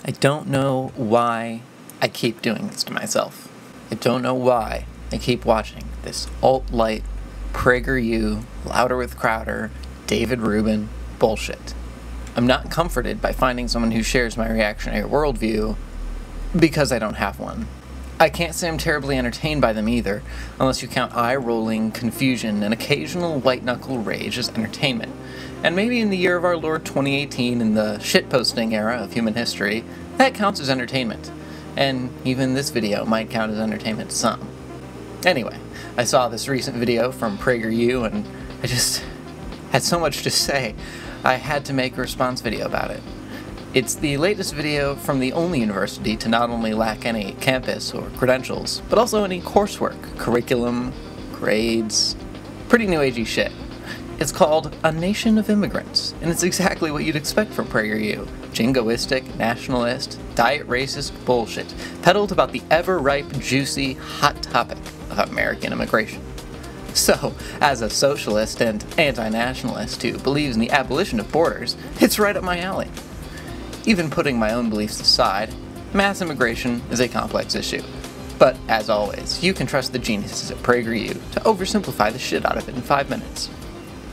I don't know why I keep doing this to myself. I don't know why I keep watching this alt-light, PragerU, Louder with Crowder, David Rubin bullshit. I'm not comforted by finding someone who shares my reactionary worldview because I don't have one. I can't say I'm terribly entertained by them either, unless you count eye-rolling, confusion, and occasional white-knuckle rage as entertainment. And maybe in the year of our Lord 2018, in the shitposting era of human history, that counts as entertainment. And even this video might count as entertainment to some. Anyway, I saw this recent video from PragerU and I just had so much to say, I had to make a response video about it. It's the latest video from the only university to not only lack any campus or credentials, but also any coursework, curriculum, grades, pretty new agey shit. It's called A Nation of Immigrants, and it's exactly what you'd expect from PragerU. Jingoistic, nationalist, diet racist bullshit, peddled about the ever-ripe, juicy, hot topic of American immigration. So, as a socialist and anti-nationalist who believes in the abolition of borders, it's right up my alley. Even putting my own beliefs aside, mass immigration is a complex issue. But, as always, you can trust the geniuses at PragerU to oversimplify the shit out of it in 5 minutes.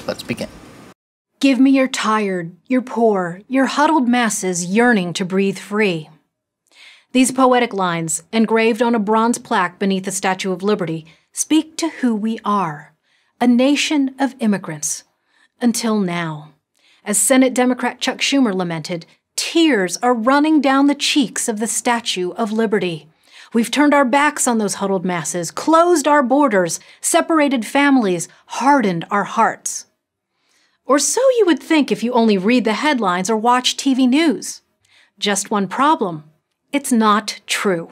Let's begin. Give me your tired, your poor, your huddled masses yearning to breathe free. These poetic lines, engraved on a bronze plaque beneath the Statue of Liberty, speak to who we are, a nation of immigrants. Until now. As Senate Democrat Chuck Schumer lamented, tears are running down the cheeks of the Statue of Liberty. We've turned our backs on those huddled masses, closed our borders, separated families, hardened our hearts. Or so you would think if you only read the headlines or watch TV news. Just one problem. It's not true.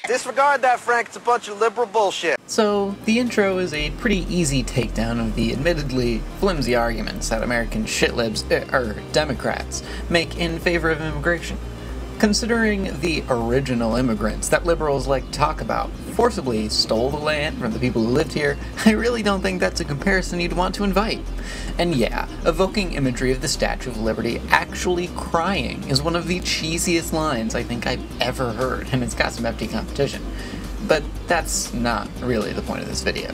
Disregard that, Frank. It's a bunch of liberal bullshit. So, the intro is a pretty easy takedown of the admittedly flimsy arguments that American shitlibs, Democrats, make in favor of immigration. Considering the original immigrants that liberals like to talk about forcibly stole the land from the people who lived here, I really don't think that's a comparison you'd want to invite. And yeah, evoking imagery of the Statue of Liberty actually crying is one of the cheesiest lines I think I've ever heard, and it's got some hefty competition. But that's not really the point of this video.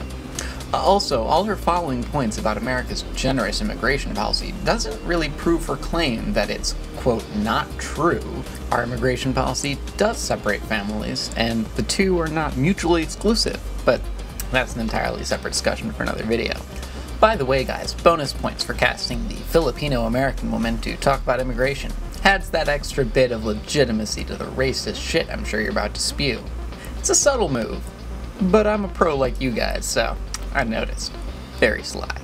Also, all her following points about America's generous immigration policy doesn't really prove her claim that it's, quote, not true. Our immigration policy does separate families, and the two are not mutually exclusive, but that's an entirely separate discussion for another video. By the way, guys, bonus points for casting the Filipino-American woman to talk about immigration. Adds that extra bit of legitimacy to the racist shit I'm sure you're about to spew. It's a subtle move, but I'm a pro like you guys, so I noticed. Very sly.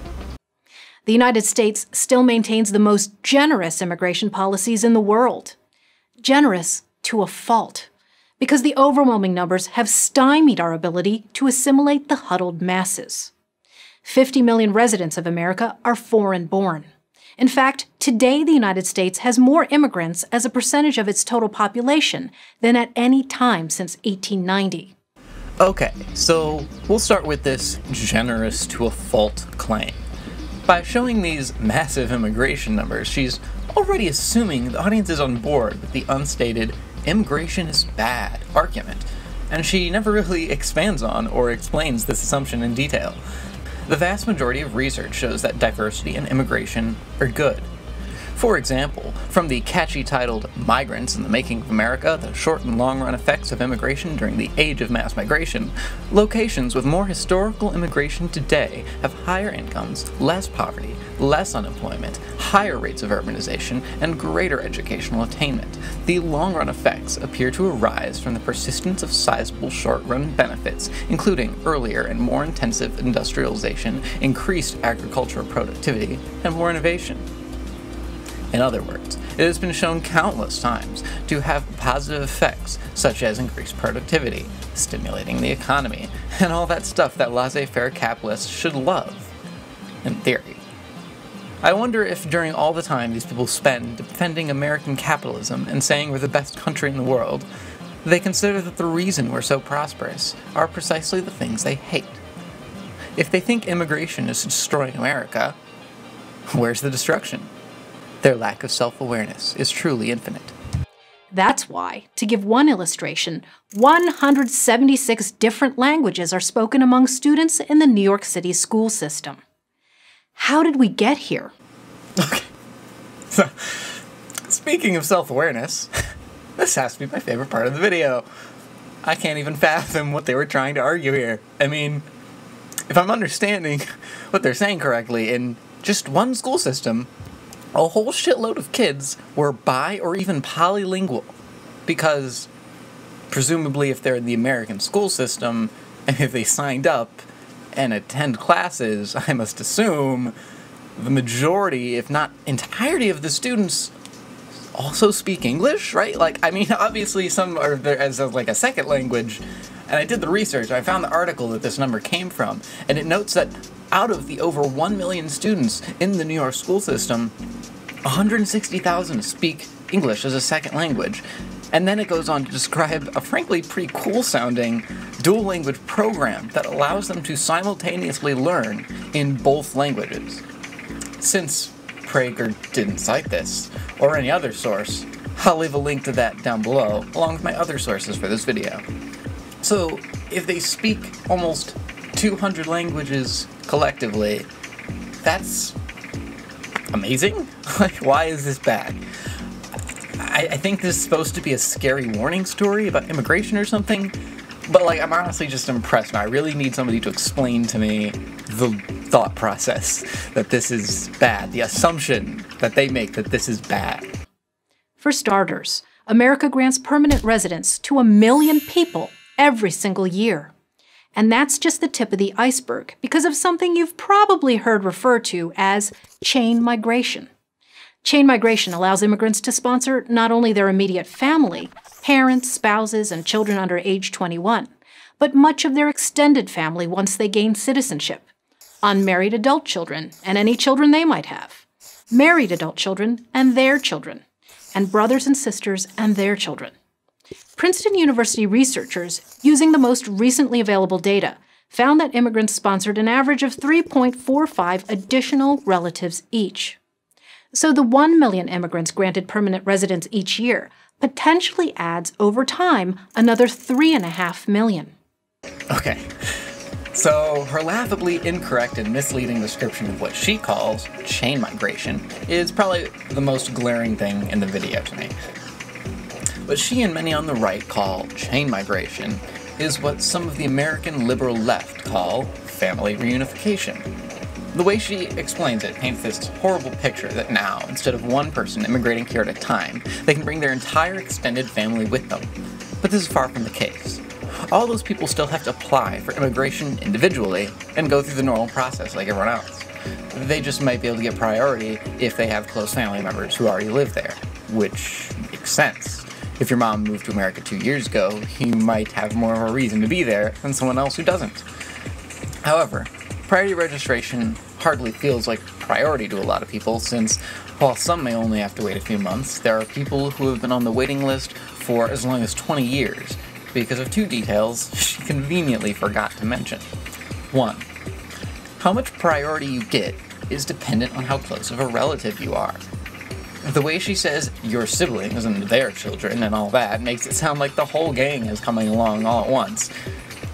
The United States still maintains the most generous immigration policies in the world. Generous to a fault, because the overwhelming numbers have stymied our ability to assimilate the huddled masses. 50 million residents of America are foreign-born. In fact, today the United States has more immigrants as a percentage of its total population than at any time since 1890. Okay, so we'll start with this generous to a fault claim. By showing these massive immigration numbers, she's already assuming the audience is on board with the unstated immigration is bad argument, and she never really expands on or explains this assumption in detail. The vast majority of research shows that diversity and immigration are good. For example, from the catchy titled Migrants in the Making of America, the short and long-run effects of immigration during the age of mass migration, locations with more historical immigration today have higher incomes, less poverty, less unemployment, higher rates of urbanization, and greater educational attainment. The long-run effects appear to arise from the persistence of sizable short-run benefits, including earlier and more intensive industrialization, increased agricultural productivity, and more innovation. In other words, it has been shown countless times to have positive effects, such as increased productivity, stimulating the economy, and all that stuff that laissez-faire capitalists should love, in theory. I wonder if during all the time these people spend defending American capitalism and saying we're the best country in the world, they consider that the reason we're so prosperous are precisely the things they hate. If they think immigration is destroying America, where's the destruction? Their lack of self-awareness is truly infinite. That's why, to give one illustration, 176 different languages are spoken among students in the New York City school system. How did we get here? Okay. So, speaking of self-awareness, this has to be my favorite part of the video. I can't even fathom what they were trying to argue here. I mean, if I'm understanding what they're saying correctly, in just one school system, a whole shitload of kids were bi or even polylingual. Because, presumably, if they're in the American school system, and if they signed up and attend classes, I must assume the majority, if not entirety of the students also speak English, right? Like, I mean, obviously some are there as like a second language, and I did the research. I found the article that this number came from, and it notes that out of the over 1 million students in the New York school system, 160,000 speak English as a second language. And then it goes on to describe a frankly pretty cool-sounding dual-language program that allows them to simultaneously learn in both languages. Since Prager didn't cite this, or any other source, I'll leave a link to that down below, along with my other sources for this video. So, if they speak almost 200 languages collectively, that's amazing? Like, why is this bad? I think this is supposed to be a scary warning story about immigration or something, but like, I'm honestly just impressed. I really need somebody to explain to me the thought process that this is bad, the assumption that they make that this is bad. For starters, America grants permanent residence to 1 million people every single year. And that's just the tip of the iceberg because of something you've probably heard referred to as chain migration. Chain migration allows immigrants to sponsor not only their immediate family, parents, spouses, and children under age 21, but much of their extended family once they gain citizenship, unmarried adult children and any children they might have, married adult children and their children, and brothers and sisters and their children. Princeton University researchers, using the most recently available data, found that immigrants sponsored an average of 3.45 additional relatives each. So the 1 million immigrants granted permanent residence each year potentially adds, over time, another 3.5 million. Okay, so her laughably incorrect and misleading description of what she calls chain migration is probably the most glaring thing in the video to me. What she and many on the right call chain migration is what some of the American liberal left call family reunification. The way she explains it paints this horrible picture that now, instead of one person immigrating here at a time, they can bring their entire extended family with them. But this is far from the case. All those people still have to apply for immigration individually and go through the normal process like everyone else. They just might be able to get priority if they have close family members who already live there, which makes sense. If your mom moved to America 2 years ago, you might have more of a reason to be there than someone else who doesn't. However, priority registration hardly feels like priority to a lot of people, since while some may only have to wait a few months, there are people who have been on the waiting list for as long as 20 years because of two details she conveniently forgot to mention. 1. How much priority you get is dependent on how close of a relative you are. The way she says your siblings and their children and all that makes it sound like the whole gang is coming along all at once,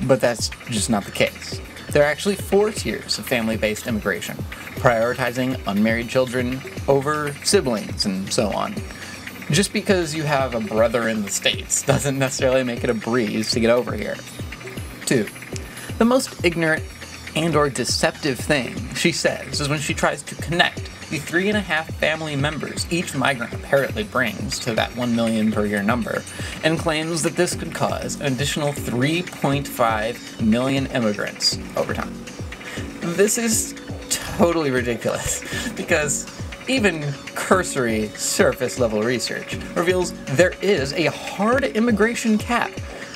but that's just not the case. There are actually 4 tiers of family-based immigration, prioritizing unmarried children over siblings and so on. Just because you have a brother in the States doesn't necessarily make it a breeze to get over here. 2. The most ignorant and/or deceptive thing she says is when she tries to connect the 3.5 family members each migrant apparently brings to that 1 million per year number, and claims that this could cause an additional 3.5 million immigrants over time. This is totally ridiculous, because even cursory surface-level research reveals there is a hard immigration cap,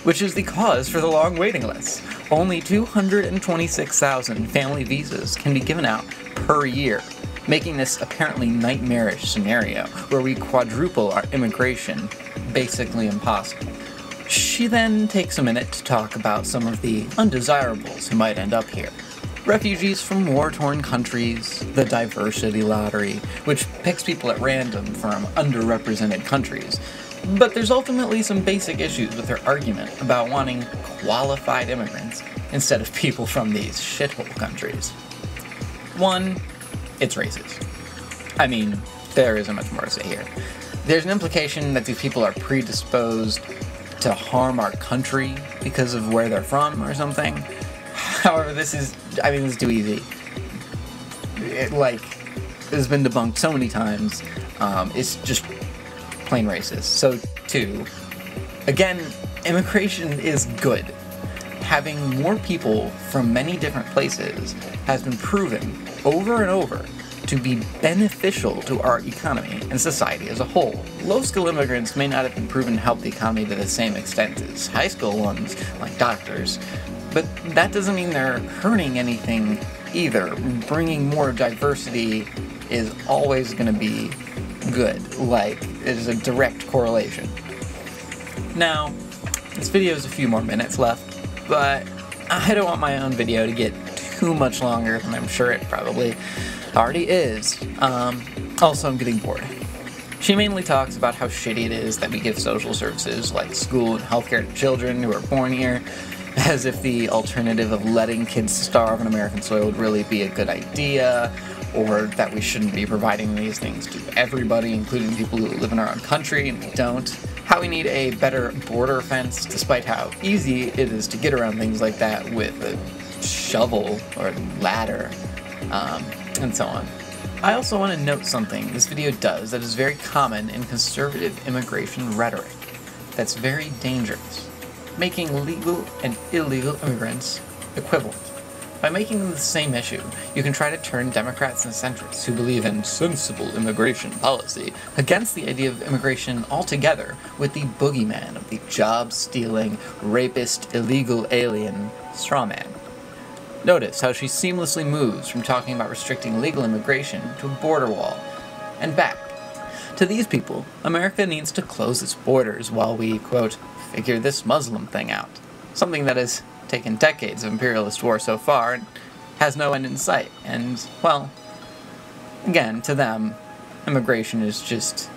which is the cause for the long waiting lists. Only 226,000 family visas can be given out per year, making this apparently nightmarish scenario where we quadruple our immigration basically impossible. She then takes a minute to talk about some of the undesirables who might end up here. Refugees from war-torn countries, the diversity lottery, which picks people at random from underrepresented countries, But there's ultimately some basic issues with her argument about wanting qualified immigrants instead of people from these shithole countries. One, it's racist. I mean, there isn't much more to say here. There's an implication that these people are predisposed to harm our country because of where they're from or something. However, this is too easy. This has been debunked so many times. It's just plain racist. So, two, again, immigration is good. Having more people from many different places has been proven over and over to be beneficial to our economy and society as a whole. Low-skill immigrants may not have been proven to help the economy to the same extent as high-skill ones, like doctors, but that doesn't mean they're hurting anything either. Bringing more diversity is always going to be good. There's a direct correlation. Now, this video has a few more minutes left, but I don't want my own video to get too much longer than I'm sure it probably already is. Also, I'm getting bored. She mainly talks about how shitty it is that we give social services like school and healthcare to children who are born here, as if the alternative of letting kids starve on American soil would really be a good idea, or that we shouldn't be providing these things to everybody, including people who live in our own country and we don't. How we need a better border fence, despite how easy it is to get around things like that with a shovel or ladder, and so on. I also want to note something this video does that is very common in conservative immigration rhetoric that's very dangerous: making legal and illegal immigrants equivalent. By making them the same issue, you can try to turn Democrats and centrists who believe in sensible immigration policy against the idea of immigration altogether with the boogeyman of the job-stealing, rapist, illegal alien strawman. Notice how she seamlessly moves from talking about restricting legal immigration to a border wall, and back. To these people, America needs to close its borders while we, quote, figure this Muslim thing out. Something that has taken decades of imperialist war so far and has no end in sight. And, well, again, to them, immigration is just